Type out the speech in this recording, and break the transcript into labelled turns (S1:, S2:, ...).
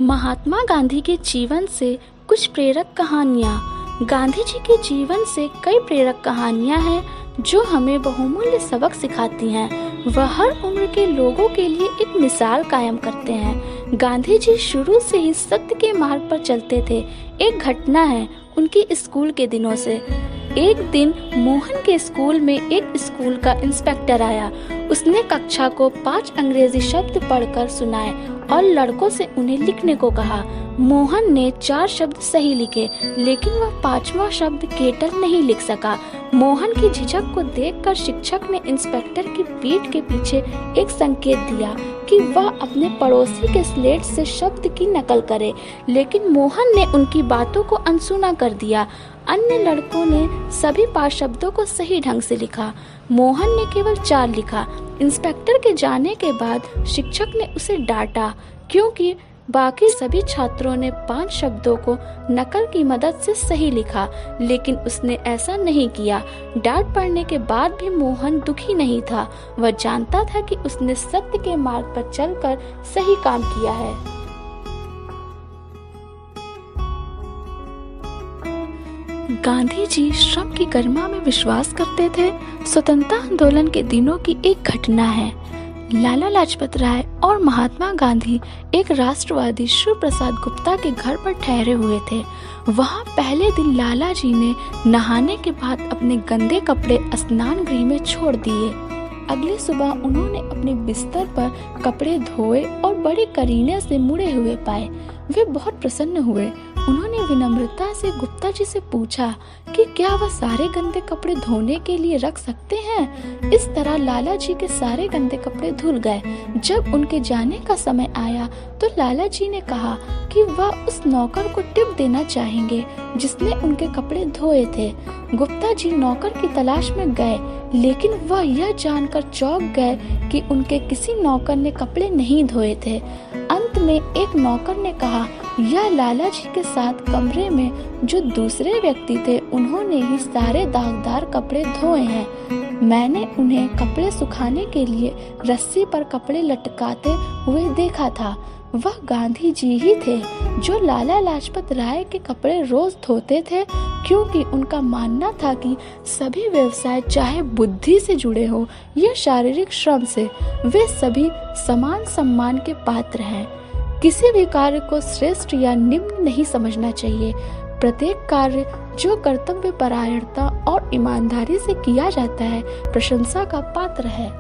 S1: महात्मा गांधी के जीवन से कुछ प्रेरक कहानियाँ। गांधी जी के जीवन से कई प्रेरक कहानियाँ हैं जो हमें बहुमूल्य सबक सिखाती हैं। वह हर उम्र के लोगों के लिए एक मिसाल कायम करते हैं। गांधी जी शुरू से ही सत्य के मार्ग पर चलते थे। एक घटना है उनकी स्कूल के दिनों से। एक दिन मोहन के स्कूल में एक स्कूल का इंस्पेक्टर आया। उसने कक्षा को 5 अंग्रेजी शब्द पढ़कर सुनाए और लड़कों से उन्हें लिखने को कहा। मोहन ने 4 शब्द सही लिखे, लेकिन वह 5वां शब्द केटल नहीं लिख सका। मोहन की झिझक को देखकर शिक्षक ने इंस्पेक्टर की पीठ के पीछे एक संकेत दिया कि वह अपने पड़ोसी के स्लेट से शब्द की नकल करे, लेकिन मोहन ने उनकी बातों को अनसुना कर दिया। अन्य लड़कों ने सभी 5 शब्दों को सही ढंग से लिखा। मोहन ने केवल 4 लिखा। इंस्पेक्टर के जाने के बाद शिक्षक ने उसे डांटा, क्योंकि बाकी सभी छात्रों ने 5 शब्दों को नकल की मदद से सही लिखा, लेकिन उसने ऐसा नहीं किया। डांट पड़ने के बाद भी मोहन दुखी नहीं था। वह जानता था कि उसने सत्य के मार्ग पर चलकर सही काम किया है। गांधी जी श्रम की गरिमा में विश्वास करते थे। स्वतंत्रता आंदोलन के दिनों की एक घटना है। लाला लाजपत राय और महात्मा गांधी एक राष्ट्रवादी शिव प्रसाद गुप्ता के घर पर ठहरे हुए थे। वहां पहले दिन लाला जी ने नहाने के बाद अपने गंदे कपड़े स्नान गृह में छोड़ दिए। अगली सुबह उन्होंने अपने बिस्तर पर कपड़े धोए और बड़े करीने से मुड़े हुए पाए। वे बहुत प्रसन्न हुए। उन्होंने विनम्रता से गुप्ता जी से पूछा कि क्या वह सारे गंदे कपड़े धोने के लिए रख सकते हैं। इस तरह लाला जी के सारे गंदे कपड़े धुल गए। जब उनके जाने का समय आया तो लाला जी ने कहा कि वह उस नौकर को टिप देना चाहेंगे जिसने उनके कपड़े धोए थे। गुप्ता जी नौकर की तलाश में गए, लेकिन वह यह जानकर चौंक गए कि उनके किसी नौकर ने कपड़े नहीं धोए थे। अंत में एक नौकर ने कहा, यह लाला जी के साथ कमरे में जो दूसरे व्यक्ति थे उन्होंने ही सारे दागदार कपड़े धोए हैं। मैंने उन्हें कपड़े सुखाने के लिए रस्सी पर कपड़े लटकाते हुए देखा था। वह गांधी जी ही थे जो लाला लाजपत राय के कपड़े रोज धोते थे, क्योंकि उनका मानना था कि सभी व्यवसाय चाहे बुद्धि से जुड़े हो या शारीरिक श्रम से, वे सभी समान सम्मान के पात्र हैं। किसी भी कार्य को श्रेष्ठ या निम्न नहीं समझना चाहिए। प्रत्येक कार्य जो कर्तव्य परायणता और ईमानदारी से किया जाता है प्रशंसा का पात्र है।